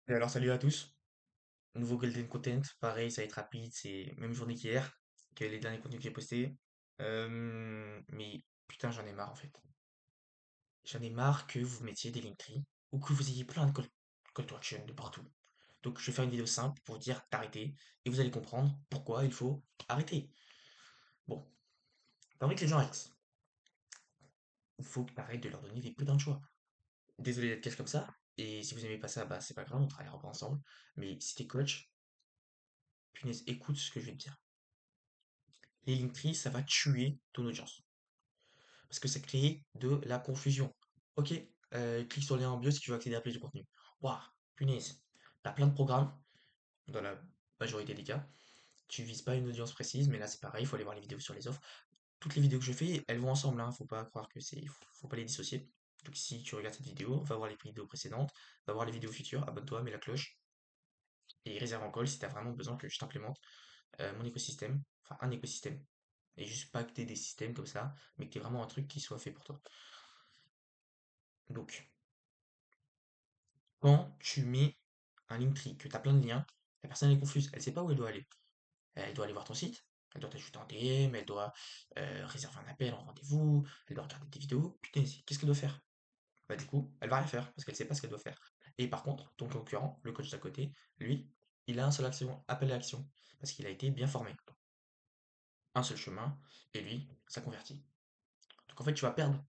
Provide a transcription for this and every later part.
Et alors, salut à tous. Nouveau Golden Content. Pareil, ça va être rapide. C'est même journée qu'hier, que les derniers contenus que j'ai postés. Mais putain, j'en ai marre en fait. J'en ai marre que vous mettiez des Linktree ou que vous ayez plein de call to action de partout. Donc, je vais faire une vidéo simple pour vous dire d'arrêter et vous allez comprendre pourquoi il faut arrêter. Bon, t'as envie que les gens arrêtent. Il faut que t'arrêtes de leur donner des putains de choix. Désolé d'être cash comme ça. Et si vous aimez pas ça, bah c'est pas grave, on travaillera pas ensemble. Mais si t'es coach, punaise, écoute ce que je vais te dire. Les Linktree, ça va tuer ton audience. Parce que ça crée de la confusion. Ok, clique sur le lien en bio si tu veux accéder à plus de contenu. Waouh, punaise. T'as plein de programmes, dans la majorité des cas. Tu vises pas une audience précise, mais là c'est pareil, il faut aller voir les vidéos sur les offres. Toutes les vidéos que je fais, elles vont ensemble, hein, faut pas croire que c'est. Faut pas les dissocier. Donc si tu regardes cette vidéo, va voir les vidéos précédentes, va voir les vidéos futures, abonne-toi, mets la cloche, et réserve en call si tu as vraiment besoin que je t'implémente mon écosystème, enfin un écosystème. Et juste pas que tu aies des systèmes comme ça, mais que tu aies vraiment un truc qui soit fait pour toi. Donc, quand tu mets un Linktree, que tu as plein de liens, la personne est confuse, elle sait pas où elle doit aller. Elle doit aller voir ton site, elle doit t'ajouter en DM, elle doit réserver un appel en rendez-vous, elle doit regarder tes vidéos. Putain, qu'est-ce qu'elle doit faire? Bah du coup, elle va rien faire parce qu'elle sait pas ce qu'elle doit faire. Et par contre, ton concurrent, le coach d'à côté, lui, il a un seul action, appel à l'action, parce qu'il a été bien formé. Un seul chemin, et lui, ça convertit. Donc en fait, tu vas perdre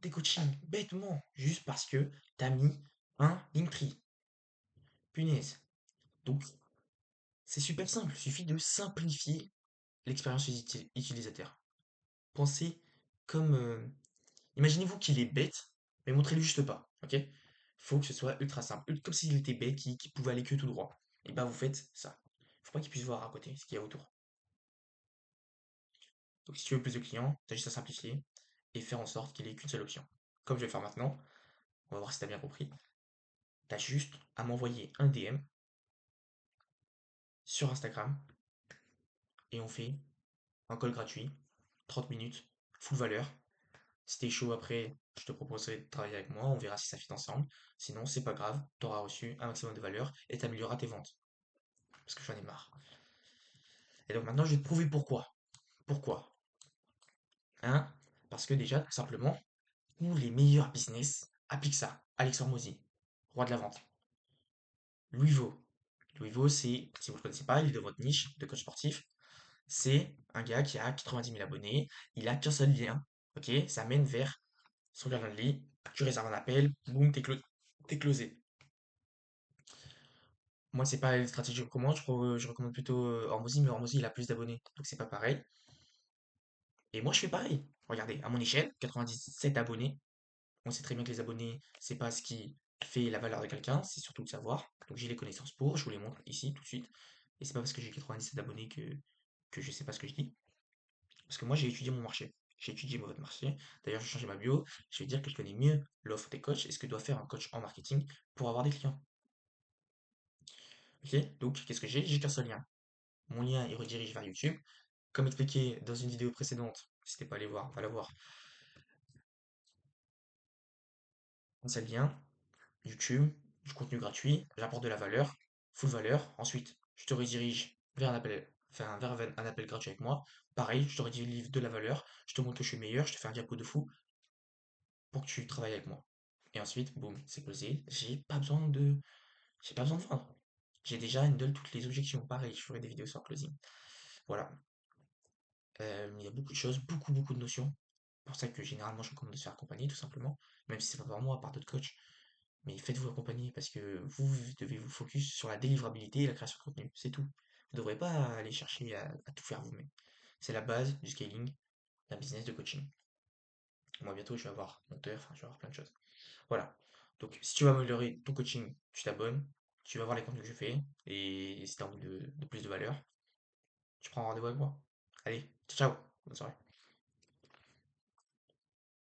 tes coachings bêtement, juste parce que t'as mis un Linktree. Punaise. Donc, c'est super simple, il suffit de simplifier l'expérience utilisateur. Pensez comme... imaginez-vous qu'il est bête, mais montrez-lui juste pas, ok? Faut que ce soit ultra simple, comme s'il était bête, qui pouvait aller que tout droit. Et bah vous faites ça. Faut pas qu'il puisse voir à côté ce qu'il y a autour. Donc si tu veux plus de clients, t'as juste à simplifier et faire en sorte qu'il ait qu'une seule option. Comme je vais le faire maintenant, on va voir si t'as bien compris. T'as juste à m'envoyer un DM sur Instagram et on fait un call gratuit, 30 minutes, full valeur. Si t'es chaud après, je te proposerai de travailler avec moi, on verra si ça fit ensemble. Sinon, c'est pas grave, t'auras reçu un maximum de valeur et t'amélioreras tes ventes. Parce que j'en ai marre. Et donc maintenant, je vais te prouver pourquoi. Pourquoi? Hein? Parce que déjà, tout simplement, tous les meilleurs business appliquent ça. Alex Hormozy, roi de la vente. Louis Vaux. Louis Vaux, c'est, si vous ne le connaissez pas, il est de votre niche de coach sportif. C'est un gars qui a 90 000 abonnés, il a qu'un seul lien, ok? Ça mène vers son Calendly, tu réserves un appel, boum, t'es closé. Moi, c'est pas une stratégie que je recommande, je recommande plutôt Hormozy, mais Hormozy, il a plus d'abonnés, donc c'est pas pareil. Et moi, je fais pareil. Regardez, à mon échelle, 97 abonnés. On sait très bien que les abonnés, c'est pas ce qui fait la valeur de quelqu'un, c'est surtout le savoir. Donc j'ai les connaissances pour, je vous les montre ici tout de suite. Et c'est pas parce que j'ai 97 abonnés que je sais pas ce que je dis. Parce que moi, j'ai étudié mon marché. J'ai étudié votre marché. D'ailleurs, je vais changer ma bio. Je vais dire que je connais mieux l'offre des coachs et ce que doit faire un coach en marketing pour avoir des clients. Ok? Donc, qu'est-ce que j'ai? J'ai qu'un seul lien. Mon lien, il redirige vers YouTube. Comme expliqué dans une vidéo précédente, n'hésitez pas à aller voir, va la voir. Un seul lien, YouTube, du contenu gratuit, j'apporte de la valeur, full valeur. Ensuite, je te redirige vers un appel, enfin, vers un appel gratuit avec moi. Pareil, je te redirige de la valeur, je te montre que je suis le meilleur, je te fais un diapo de fou pour que tu travailles avec moi. Et ensuite, boum, c'est posé. J'ai pas besoin de vendre. J'ai déjà une toutes les objections. Pareil, je ferai des vidéos sur closing. Voilà. Il y a beaucoup de choses, beaucoup de notions. C'est pour ça que généralement je recommande de se faire accompagner, tout simplement. Même si c'est pas par moi, par d'autres coachs. Mais faites-vous accompagner parce que vous devez vous focus sur la délivrabilité et la création de contenu. C'est tout. Vous ne devrez pas aller chercher à tout faire vous-même. C'est la base du scaling d'un business de coaching. Moi, bientôt, je vais avoir monteur, enfin, je vais avoir plein de choses. Voilà. Donc, si tu veux améliorer ton coaching, tu t'abonnes, tu vas voir les contenus que je fais, et si tu as envie de plus de valeur, tu prends un rendez-vous avec moi. Allez, ciao, ciao, bonne soirée.